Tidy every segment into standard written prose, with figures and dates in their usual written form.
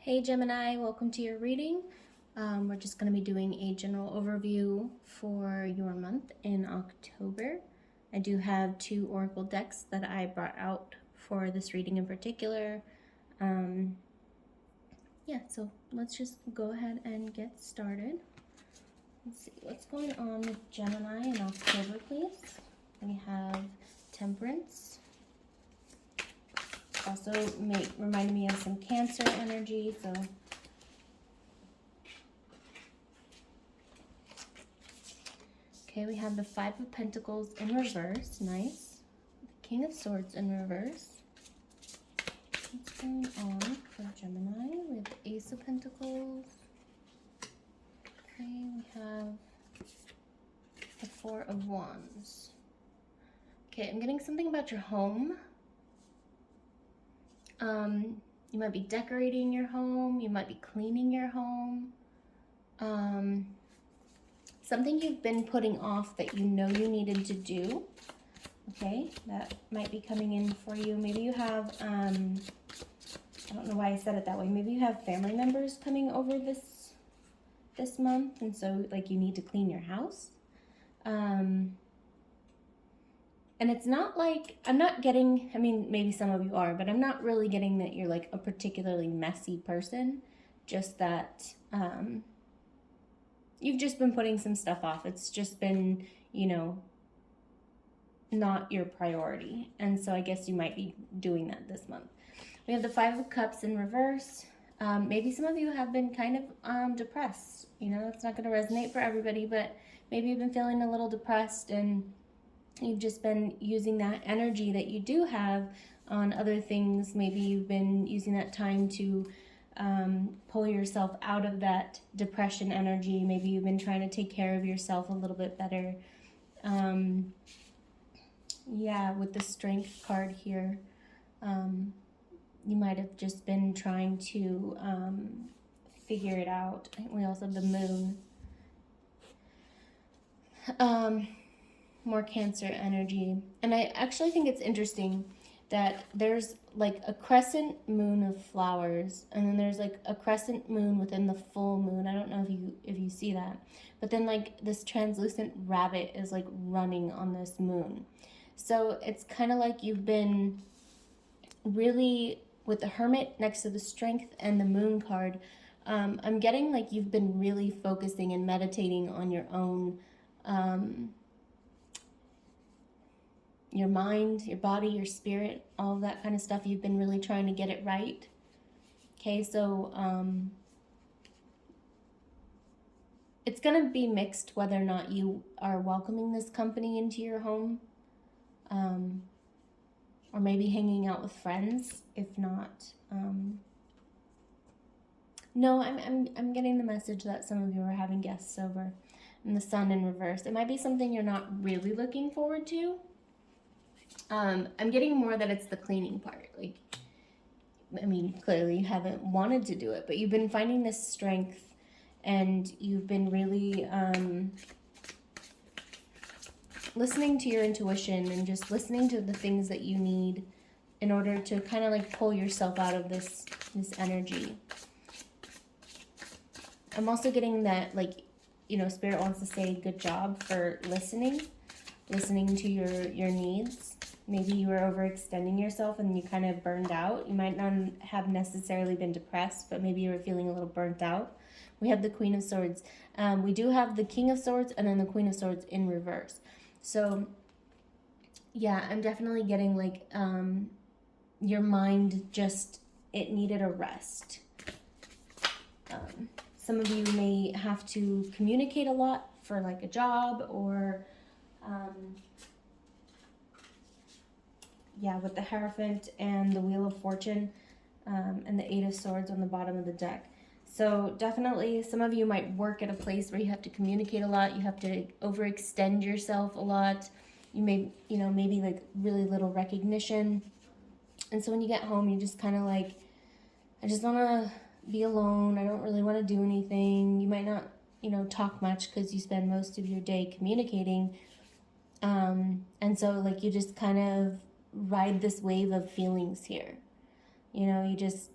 Hey Gemini, welcome to your reading. We're just going to be doing a general overview for your month in October. I do have two oracle decks that I brought out for this reading in particular. So let's just go ahead and get started. Let's see what's going on with Gemini in October, please. We have Temperance. Also reminded me of some Cancer energy, so okay, we have the Five of Pentacles in reverse, nice. The King of Swords in reverse. What's going on for Gemini? We have the Ace of Pentacles. Okay, we have the Four of Wands. Okay, I'm getting something about your home. You might be decorating your home, you might be cleaning your home. Something you've been putting off that you know you needed to do. Okay, that might be coming in for you. Maybe you have, I don't know why I said it that way. Maybe you have family members coming over this month, and so like you need to clean your house. And it's not like, I'm not getting, I mean, maybe some of you are, but I'm not really getting that you're like a particularly messy person. Just that you've just been putting some stuff off. It's just been, not your priority. And so I guess you might be doing that this month. We have the Five of Cups in reverse. Maybe some of you have been kind of depressed. It's not going to resonate for everybody, but maybe you've been feeling a little depressed and you've just been using that energy that you do have on other things. Maybe you've been using that time to pull yourself out of that depression energy. Maybe you've been trying to take care of yourself a little bit better. With the Strength card here, you might have just been trying to figure it out. We also have the Moon. More Cancer energy. And I actually think it's interesting that there's like a crescent moon of flowers, and then there's like a crescent moon within the full moon. I don't know if you see that, but then like this translucent rabbit is like running on this moon. So it's kind of like you've been really, with the Hermit next to the Strength and the Moon card, I'm getting like you've been really focusing and meditating on your own your mind, your body, your spirit, all of that kind of stuff. You've been really trying to get it right. Okay, so it's going to be mixed whether or not you are welcoming this company into your home, or maybe hanging out with friends. If not, no, I'm getting the message that some of you are having guests over. And the Sun in reverse. It might be something you're not really looking forward to. I'm getting more that it's the cleaning part. Like, I mean, clearly you haven't wanted to do it, but you've been finding this strength, and you've been really listening to your intuition and just listening to the things that you need in order to kind of like pull yourself out of this energy. I'm also getting that, like, Spirit wants to say good job for listening to your needs. Maybe you were overextending yourself and you kind of burned out. You might not have necessarily been depressed, but maybe you were feeling a little burnt out. We have the Queen of Swords. We do have the King of Swords and then the Queen of Swords in reverse. So, yeah, I'm definitely getting like your mind just, it needed a rest. Some of you may have to communicate a lot for like a job, or with the Hierophant and the Wheel of Fortune, and the Eight of Swords on the bottom of the deck. So definitely some of you might work at a place where you have to communicate a lot. You have to overextend yourself a lot. You may, maybe like really little recognition. And so when you get home, you just kind of like, I just want to be alone. I don't really want to do anything. You might not, talk much because you spend most of your day communicating. And so like you just kind of ride this wave of feelings here. You just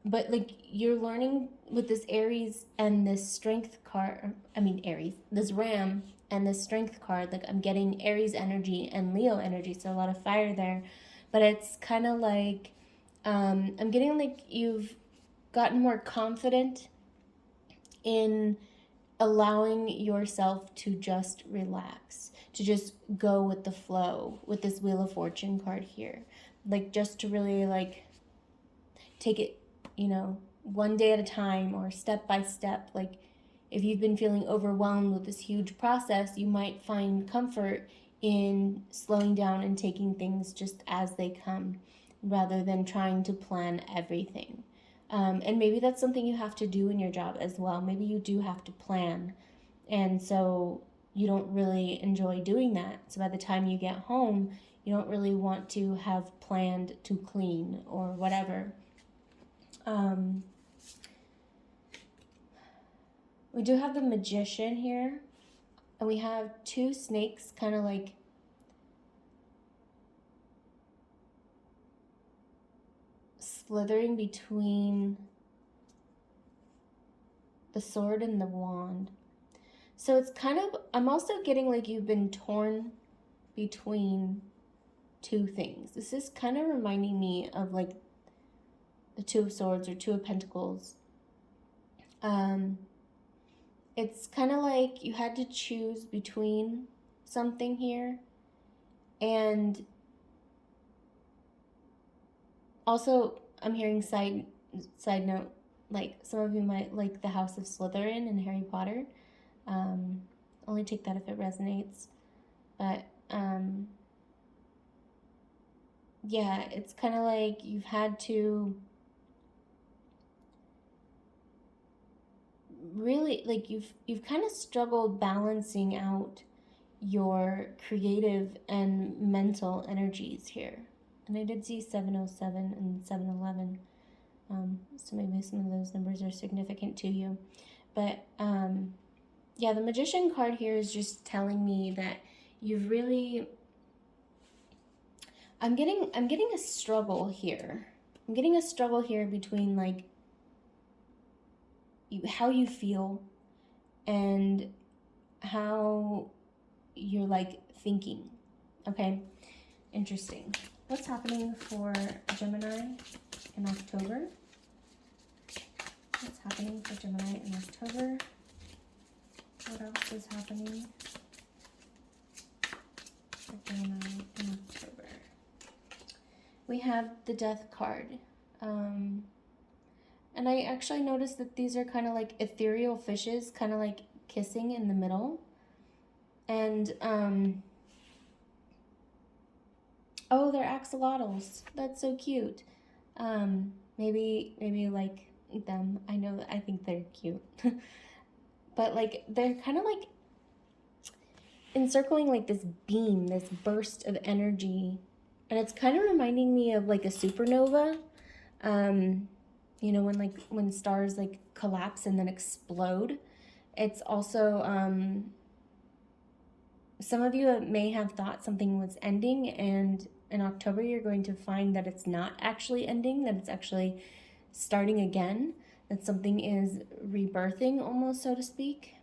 but like you're learning with this Aries and this strength card, I mean Aries, this Ram and this strength card, like I'm getting Aries energy and Leo energy, so a lot of fire there. But it's kind of like I'm getting like you've gotten more confident in allowing yourself to just relax, to just go with the flow with this Wheel of Fortune card here. Like just to really like take it, one day at a time or step by step. Like if you've been feeling overwhelmed with this huge process, you might find comfort in slowing down and taking things just as they come rather than trying to plan everything. And maybe that's something you have to do in your job as well. Maybe you do have to plan. And so you don't really enjoy doing that. So by the time you get home, you don't really want to have planned to clean or whatever. We do have the Magician here. And we have two snakes kind of like slithering between the sword and the wand. So it's kind of, I'm also getting like you've been torn between two things. This is kind of reminding me of like the Two of Swords or Two of Pentacles. It's kind of like you had to choose between something here. And also, I'm hearing side note, like some of you might like the House of Slytherin in Harry Potter. Only take that if it resonates. But yeah, it's kind of like you've had to really, like you've kind of struggled balancing out your creative and mental energies here. And I did see 707 and 711. So maybe some of those numbers are significant to you. But yeah, the Magician card here is just telling me that you've really, I'm getting a struggle here. I'm getting a struggle here between like how you feel and how you're like thinking. Okay, interesting. What's happening for Gemini in October? What's happening for Gemini in October? What else is happening for Gemini in October? We have the Death card. And I actually noticed that these are kind of like ethereal fishes, kind of like kissing in the middle. And, oh, they're axolotls. That's so cute. Maybe like them. I think they're cute. But like, they're kind of like encircling like this beam, this burst of energy. And it's kind of reminding me of like a supernova. When stars like collapse and then explode. It's also, some of you may have thought something was ending, and in October you're going to find that it's not actually ending, that it's actually starting again, that something is rebirthing almost, so to speak.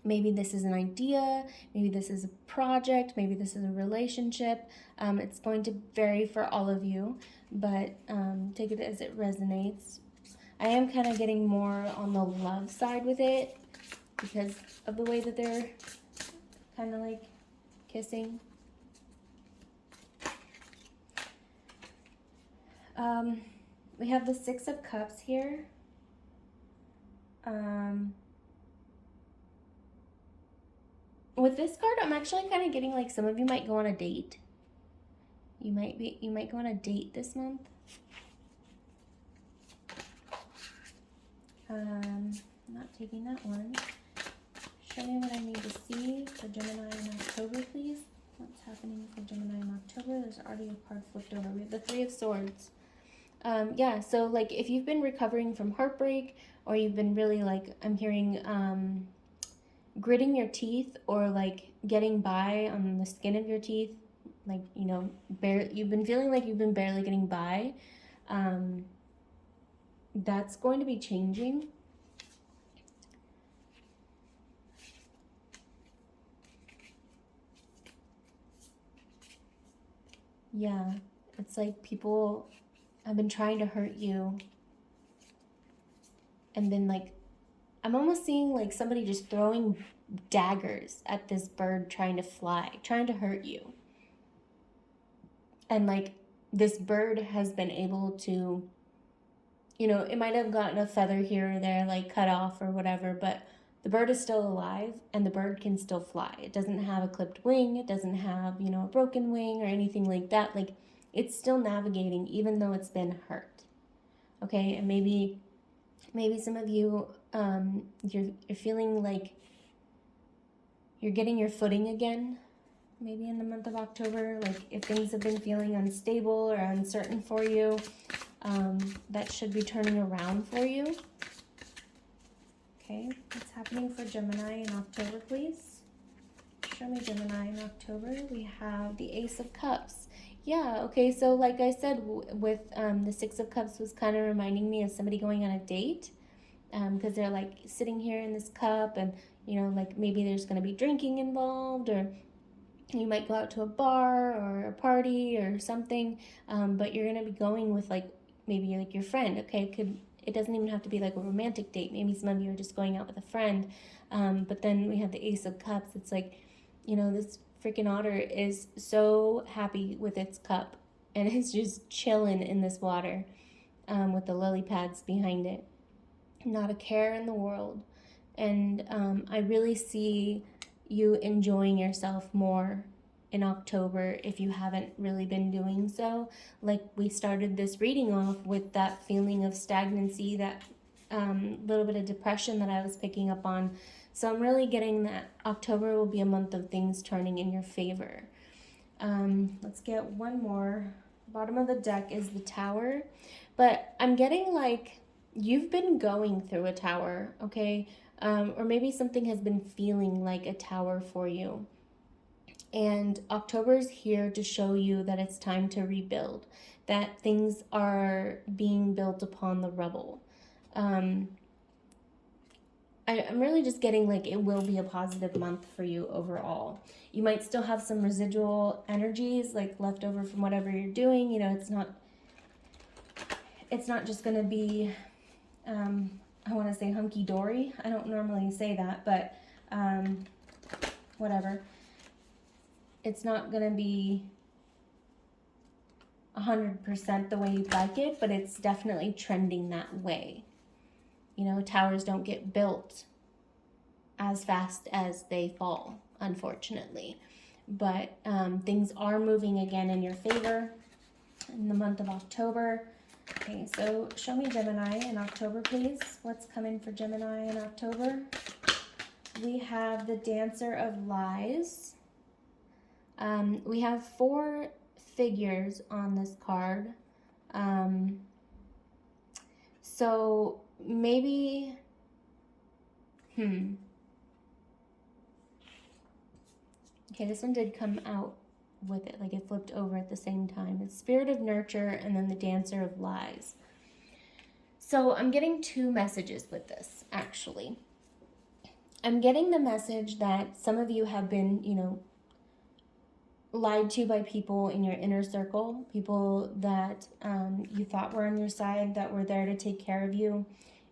Maybe this is an idea, maybe this is a project, maybe this is a relationship. It's going to vary for all of you, but take it as it resonates. I am kind of getting more on the love side with it because of the way that they're kind of like kissing. We have the Six of Cups here. With this card, I'm actually kind of getting like some of you might go on a date. You might go on a date this month. I'm not taking that one. Show me what I need to see for Gemini in October, please. What's happening for Gemini in October? There's already a card flipped over. We have the Three of Swords. Yeah, so like if you've been recovering from heartbreak, or you've been really like, I'm hearing gritting your teeth, or like getting by on the skin of your teeth, like, you've been feeling like you've been barely getting by. that's going to be changing. Yeah, it's like people have been trying to hurt you. And then like, I'm almost seeing like somebody just throwing daggers at this bird trying to fly, trying to hurt you. And like, this bird has been able to, you know, it might have gotten a feather here or there, like cut off or whatever, but the bird is still alive and the bird can still fly. It doesn't have a clipped wing. It doesn't have, you know, a broken wing or anything like that. Like, it's still navigating even though it's been hurt. Okay, and maybe some of you, you're feeling like you're getting your footing again. Maybe in the month of October, like if things have been feeling unstable or uncertain for you, that should be turning around for you. Okay, what's happening for Gemini in October, please? Show me Gemini in October. We have the Ace of Cups. Yeah, okay, so like I said, with the Six of Cups was kind of reminding me of somebody going on a date, because they're like sitting here in this cup and, you know, like maybe there's going to be drinking involved, or you might go out to a bar or a party or something, but you're going to be going with like maybe like your friend, okay? It doesn't even have to be like a romantic date. Maybe some of you are just going out with a friend, but then we have the Ace of Cups. It's like, you know, this freaking otter is so happy with its cup and it's just chilling in this water, with the lily pads behind it. Not a care in the world. And I really see you enjoying yourself more in October if you haven't really been doing so. Like, we started this reading off with that feeling of stagnancy, that little bit of depression that I was picking up on. So I'm really getting that October will be a month of things turning in your favor. Let's get one more. Bottom of the deck is the Tower, but I'm getting like you've been going through a tower, okay? Or maybe something has been feeling like a tower for you. And October's here to show you that it's time to rebuild, that things are being built upon the rubble. I'm really just getting like it will be a positive month for you overall. You might still have some residual energies like left over from whatever you're doing. You know, it's not just going to be, I want to say hunky-dory. I don't normally say that, but whatever. It's not going to be 100% the way you'd like it, but it's definitely trending that way. You know, towers don't get built as fast as they fall, unfortunately. But things are moving again in your favor in the month of October. Okay, so show me Gemini in October, please. What's coming for Gemini in October? We have the Dancer of Lies. We have 4 figures on this card. So maybe, okay, this one did come out with it, like it flipped over at the same time. It's Spirit of Nurture and then the Dancer of Lies. So I'm getting 2 messages with this, actually. I'm getting the message that some of you have been, you know, lied to by people in your inner circle, people that you thought were on your side, that were there to take care of you,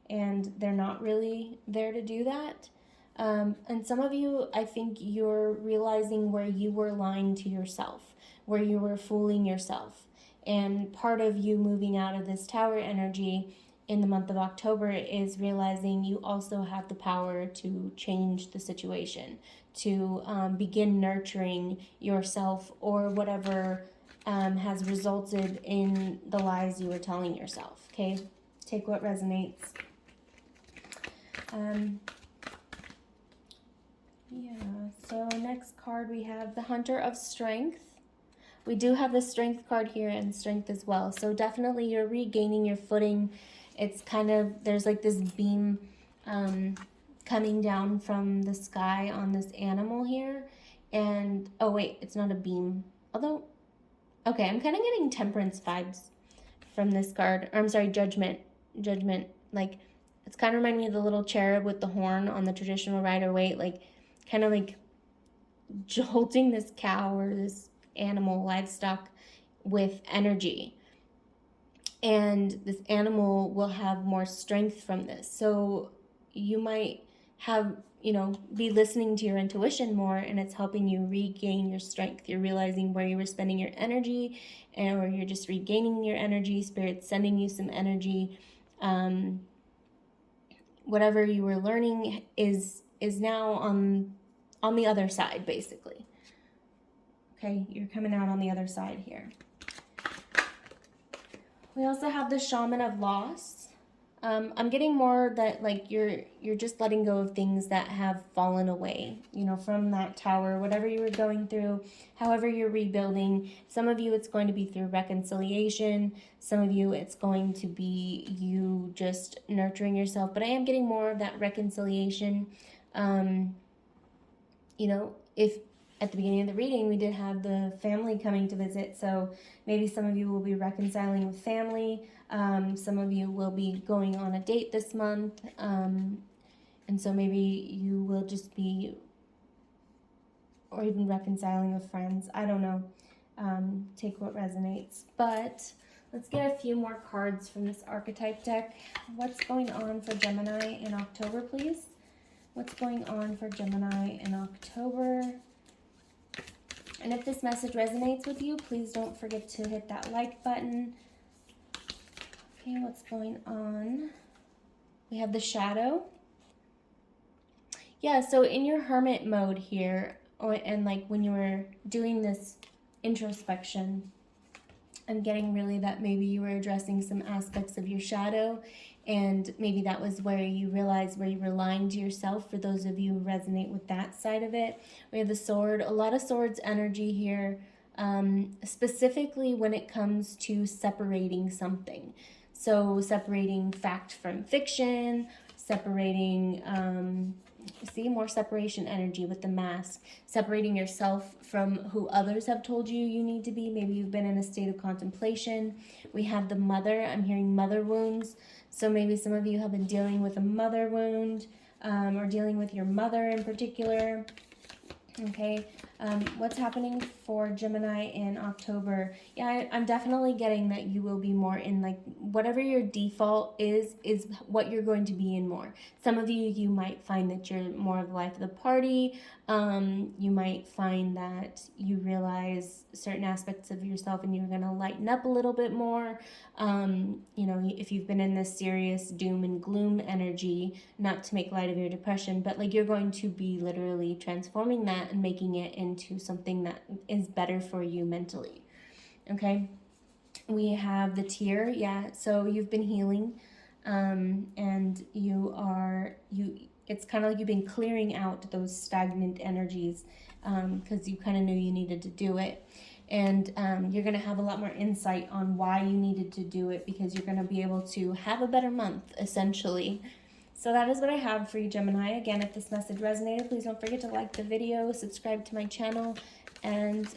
and they're not really there to do that. And some of you, I think you're realizing where you were lying to yourself, where you were fooling yourself. And part of you moving out of this tower energy in the month of October is realizing you also have the power to change the situation, to begin nurturing yourself or whatever has resulted in the lies you were telling yourself, okay? Take what resonates. Yeah, so next card we have the Hunter of Strength. We do have the Strength card here and Strength as well. So definitely you're regaining your footing. It's kind of, there's like this beam coming down from the sky on this animal here. And, oh wait, it's not a beam. Although, okay, I'm kind of getting Temperance vibes from this card. Or I'm sorry, Judgment. judgment. Like, it's kind of reminding me of the little cherub with the horn on the traditional Rider-Waite, like, kind of like jolting this cow or this animal, livestock, with energy. And this animal will have more strength from this. So you might have, be listening to your intuition more, and it's helping you regain your strength. You're realizing where you were spending your energy, or you're just regaining your energy. Spirit's sending you some energy. Whatever you were learning is now on the other side, basically. Okay, you're coming out on the other side here. We also have the Shaman of Loss. I'm getting more that, like, you're just letting go of things that have fallen away, from that tower, whatever you were going through, however you're rebuilding. Some of you, it's going to be through reconciliation. Some of you, it's going to be you just nurturing yourself. But I am getting more of that reconciliation. If at the beginning of the reading, we did have the family coming to visit, so maybe some of you will be reconciling with family. Some of you will be going on a date this month, and so maybe you will just be, or even reconciling with friends. I don't know. Take what resonates. But let's get a few more cards from this archetype deck. What's going on for Gemini in October, please? What's going on for Gemini in October? And if this message resonates with you, please don't forget to hit that like button. Okay, what's going on? We have the shadow. Yeah, so in your hermit mode here, and like when you were doing this introspection, I'm getting really that maybe you were addressing some aspects of your shadow, and maybe that was where you realized where you were lying to yourself, for those of you who resonate with that side of it. We have the sword, a lot of swords energy here, specifically when it comes to separating something. So separating fact from fiction, separating, more separation energy with the mask, separating yourself from who others have told you you need to be. Maybe you've been in a state of contemplation. We have the mother. I'm hearing mother wounds. So maybe some of you have been dealing with a mother wound, or dealing with your mother in particular. Okay, what's happening for Gemini in October? Yeah, I'm definitely getting that you will be more in, like, whatever your default is what you're going to be in more. Some of you might find that you're more of the life of the party. You might find that you realize certain aspects of yourself and you're going to lighten up a little bit more. If you've been in this serious doom and gloom energy, not to make light of your depression, but like you're going to be literally transforming that and making it into something that is better for you mentally. Okay, we have the tear. Yeah, so you've been healing, and it's kind of like you've been clearing out those stagnant energies, because you kind of knew you needed to do it. And you're going to have a lot more insight on why you needed to do it, because you're going to be able to have a better month, essentially. So that is what I have for you, Gemini. Again, if this message resonated, please don't forget to like the video, subscribe to my channel, and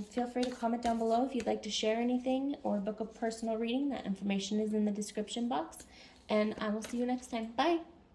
feel free to comment down below if you'd like to share anything or book a personal reading. That information is in the description box. And I will see you next time. Bye!